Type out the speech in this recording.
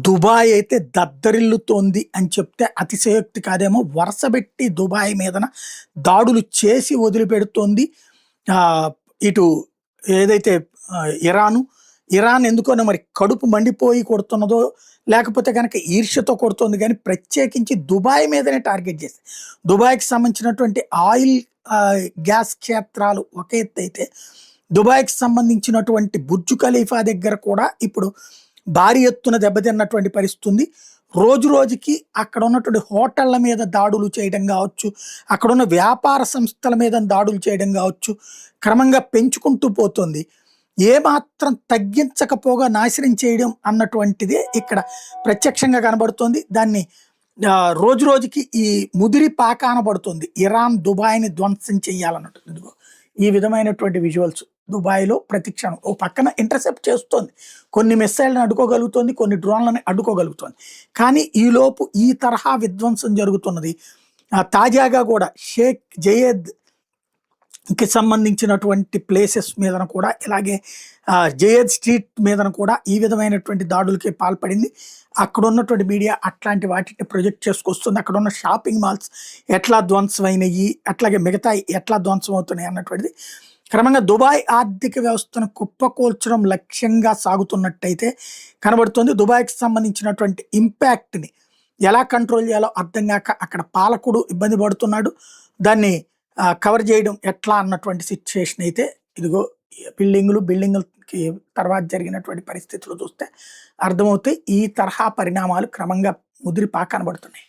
Dubai అయితే దద్దరిల్లుతోంది అని చెప్తే అతిశయోక్తి కాదేమో. వరుసబెట్టి దుబాయ్ మీదన దాడులు చేసి వదిలిపెడుతోంది. ఇటు ఏదైతే ఇరాను ఇరాన్ ఎందుకనో మరి కడుపు మండిపోయి కొడుతున్నదో, లేకపోతే కనుక ఈర్ష్యతో కొడుతుంది, కానీ ప్రత్యేకించి దుబాయ్ మీదనే టార్గెట్ చేసి, దుబాయ్కి సంబంధించినటువంటి ఆయిల్ గ్యాస్ క్షేత్రాలు ఒక ఎత్తు అయితే, దుబాయ్కి సంబంధించినటువంటి బుర్జు ఖలీఫా దగ్గర కూడా ఇప్పుడు భారీ ఎత్తున దెబ్బతిన్నటువంటి పరిస్థితి ఉంది. రోజు రోజుకి అక్కడ ఉన్నటువంటి హోటళ్ల మీద దాడులు చేయడం కావచ్చు, అక్కడున్న వ్యాపార సంస్థల మీద దాడులు చేయడం కావచ్చు, క్రమంగా పెంచుకుంటూ పోతుంది. ఏమాత్రం తగ్గించకపోగా నాశనం చేయడం అన్నటువంటిదే ఇక్కడ ప్రత్యక్షంగా కనబడుతోంది. దాన్ని రోజు రోజుకి ఈ ముదిరి పాకాన పడుతుంది. ఇరాన్ దుబాయ్ని ధ్వంసం చేయాలన్నట్టు ఇదిగో ఈ విధమైనటువంటి విజువల్స్ దుబాయ్లో ప్రతిక్షణం ఓ పక్కన ఇంటర్సెప్ట్ చేస్తోంది. కొన్ని మిస్సైల్ని అడ్డుకోగలుగుతోంది, కొన్ని డ్రోన్లను అడ్డుకోగలుగుతోంది. కానీ ఈలోపు ఈ తరహా విధ్వంసం జరుగుతున్నది. తాజాగా కూడా షేక్ జయేద్ కి సంబంధించినటువంటి ప్లేసెస్ మీదన కూడా ఇలాగే జయేద్ స్ట్రీట్ మీదన కూడా ఈ విధమైనటువంటి దాడులకి పాల్పడింది. అక్కడ ఉన్నటువంటి మీడియా అట్లాంటి వాటిని ప్రొజెక్ట్ చేసుకొస్తుంది. అక్కడ ఉన్న షాపింగ్ మాల్స్ ఎట్లా ధ్వంసమైనవి, అట్లాగే మిగతా ఎట్లా ధ్వంసం అవుతున్నాయి అన్నటువంటిది. క్రమంగా దుబాయ్ ఆర్థిక వ్యవస్థను కుప్పకూల్చడం లక్ష్యంగా సాగుతున్నట్టయితే కనబడుతుంది. దుబాయ్కి సంబంధించినటువంటి ఇంపాక్ట్ని ఎలా కంట్రోల్ చేయాలో అర్థం కాక అక్కడ పాలకుడు ఇబ్బంది పడుతున్నాడు. దాన్ని కవర్ చేయడం ఎట్లా అన్నటువంటి సిచ్యుయేషన్ అయితే ఇదిగో బిల్డింగులకి తర్వాత జరిగినటువంటి పరిస్థితులు చూస్తే అర్థమవుతాయి. ఈ తరహా పరిణామాలు క్రమంగా ముదిరిపా కనబడుతున్నాయి.